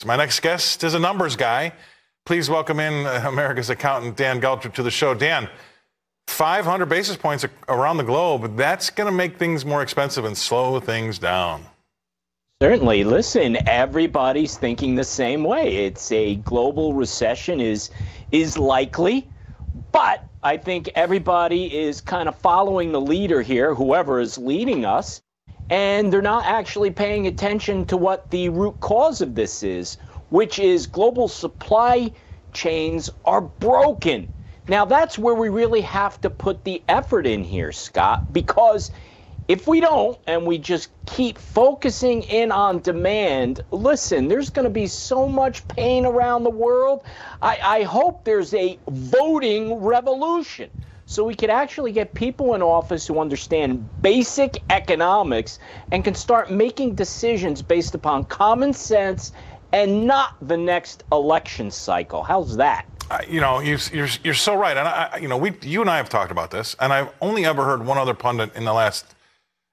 My next guest is a numbers guy. Please welcome in America's accountant, Dan Geltrude, to the show. Dan, 500 basis points around the globe, that's going to make things more expensive and slow things down. Certainly. Listen, everybody's thinking the same way. It's a global recession is likely, but I think everybody is kind of following the leader here, whoever is leading us, and they're not actually paying attention to what the root cause of this is, which is global supply chains are broken. Now, that's where we really have to put the effort in here, Scott, because if we don't and we just keep focusing in on demand, listen, there's going to be so much pain around the world. I hope there's a voting revolution so we could actually get people in office who understand basic economics and can start making decisions based upon common sense and not the next election cycle. How's that? You're so right. And you and I have talked about this, and I've only ever heard one other pundit in the last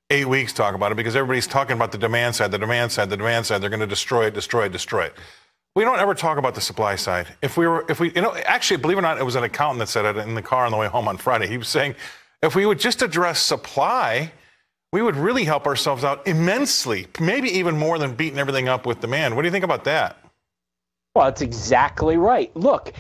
8 weeks talk about it, because everybody's talking about the demand side. They're going to destroy it. We don't ever talk about the supply side. Actually, believe it or not, it was an accountant that said it in the car on the way home on Friday. He was saying, if we would just address supply, we would really help ourselves out immensely, maybe even more than beating everything up with demand. What do you think about that? Well, that's exactly right. Look,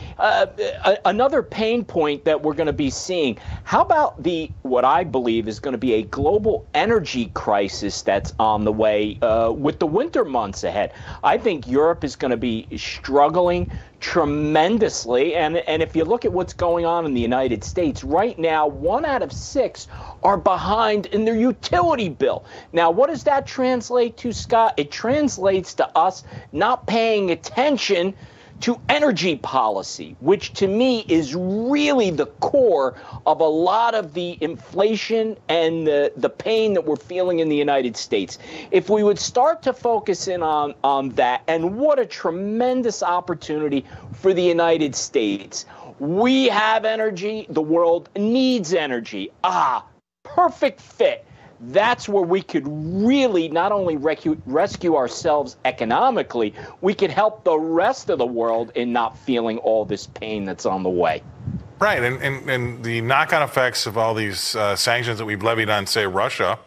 another pain point that we're going to be seeing, how about what I believe is going to be a global energy crisis that's on the way with the winter months ahead? I think Europe is going to be struggling tremendously. And if you look at what's going on in the United States right now, 1 out of 6 are behind in their utility bill. Now, what does that translate to, Scott? It translates to us not paying attention to energy policy, which to me is really the core of a lot of the inflation and the pain that we're feeling in the United States. If we would start to focus in on that, and what a tremendous opportunity for the United States. We have energy. The world needs energy. Perfect fit. That's where we could really not only rescue ourselves economically, we could help the rest of the world in not feeling all this pain that's on the way. Right, and the knock-on effects of all these sanctions that we've levied on, say, Russia,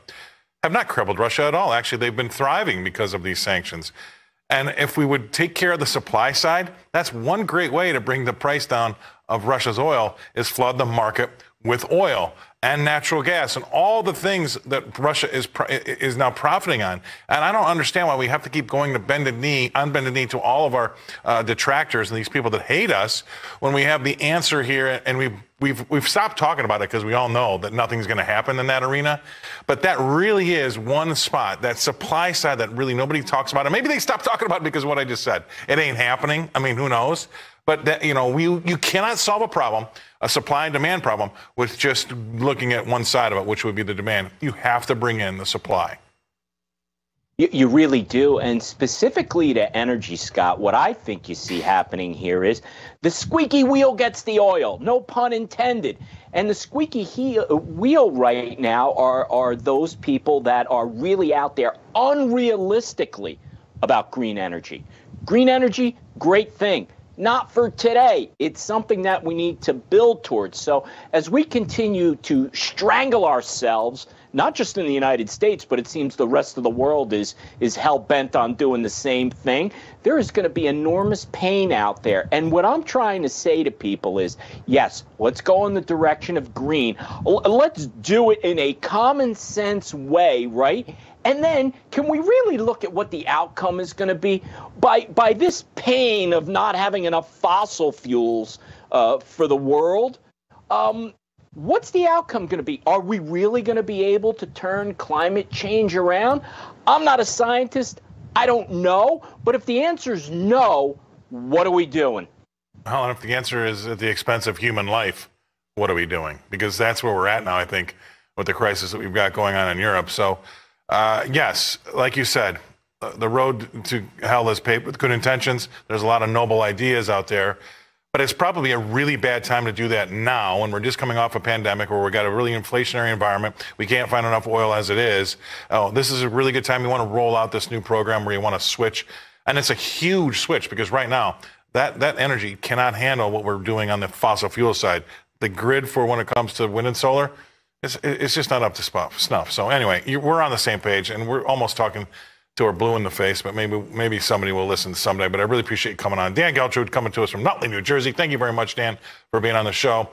have not crippled Russia at all. Actually, they've been thriving because of these sanctions. And if we would take care of the supply side, that's one great way to bring the price down of Russia's oil, is flood the market with oil and natural gas and all the things that Russia is now profiting on. And I don't understand why we have to keep going to unbended knee to all of our detractors and these people that hate us, when we have the answer here. And we've stopped talking about it because we all know that nothing's going to happen in that arena. But that really is one spot, that supply side, that really nobody talks about. And maybe they stopped talking about it because of what I just said. It ain't happening. I mean, who knows? But that, you cannot solve a problem, a supply and demand problem, with just looking at one side of it, which would be the demand. You have to bring in the supply. You really do. And specifically to energy, Scott, what I think you see happening here is the squeaky wheel gets the oil, no pun intended. And the squeaky wheel right now are those people that are really out there unrealistically about green energy. Green energy, great thing. Not for today. It's something that we need to build towards. So as we continue to strangle ourselves, not just in the United States, but it seems the rest of the world is hell-bent on doing the same thing, there is going to be enormous pain out there. And what I'm trying to say to people is, yes, let's go in the direction of green. Let's do it in a common sense way, right? And then can we really look at what the outcome is going to be? By this pain of not having enough fossil fuels for the world, what's the outcome going to be? Are we really going to be able to turn climate change around? I'm not a scientist. I don't know. But if the answer is no, what are we doing? Well, and if the answer is at the expense of human life, what are we doing? Because that's where we're at now, I think, with the crisis that we've got going on in Europe. So, yes, like you said, the road to hell is paved with good intentions. There's a lot of noble ideas out there. But it's probably a really bad time to do that now, when we're just coming off a pandemic where we've got a really inflationary environment. We can't find enough oil as it is. Oh, this is a really good time. You want to roll out this new program where you want to switch And it's a huge switch because right now that energy cannot handle what we're doing on the fossil fuel side. The grid for when it comes to wind and solar, it's just not up to snuff. So anyway, we're on the same page, and we're almost talking till we're blue in the face, but maybe somebody will listen someday. But I really appreciate you coming on. Dan Geltrude coming to us from Nutley, New Jersey. Thank you very much, Dan, for being on the show.